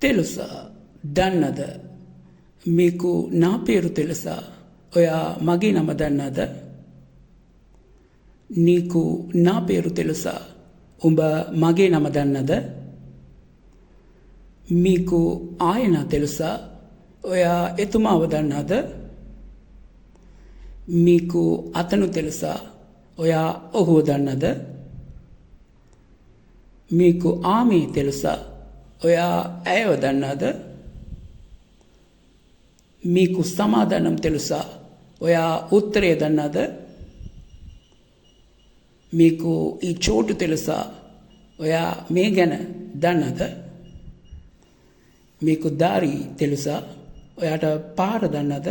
తెలుసా దన్నద మీకు నా పేరు తెలుసా ఒయా మగే నమ దన్నద నీకు నా పేరు తెలుసా ఉంబ మగే నమ దన్నద మీకు ఆయన తెలుసా ఒయా ఎతుమావ దన్నద మీకు అతను తెలుసా ఒయా ఒహువ దన్నద మీకు ఆమె తెలుసా ఒయా ඇයව దన్నද మీకు సమాధానం తెలుసా ఒయా ఉత్తరే దన్నද మీకు ఈ చోటు తెలుసా ఒయా මේ ගැන దన్నද మీకు దారి తెలుసా ఒයාට පාර దన్నද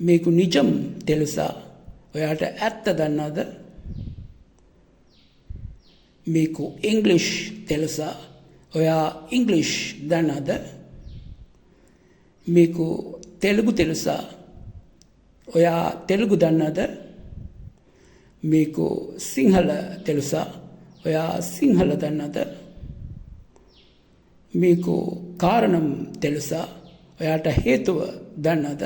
మీకు నిజం తెలుసా ఒයාට ඇත්ත దన్నද మీకు ఇంగ్లీష్ తెలుసా ఒయా ఇంగ్లీష్ దన్నద మీకు తెలుగు తెలుసా ఒయా తెలుగు దన్నద మీకు సింహల తెలుసా ఒయా సింహల దన్నద మీకు కారణం తెలుసా ఒయాට හේතුව దన్నද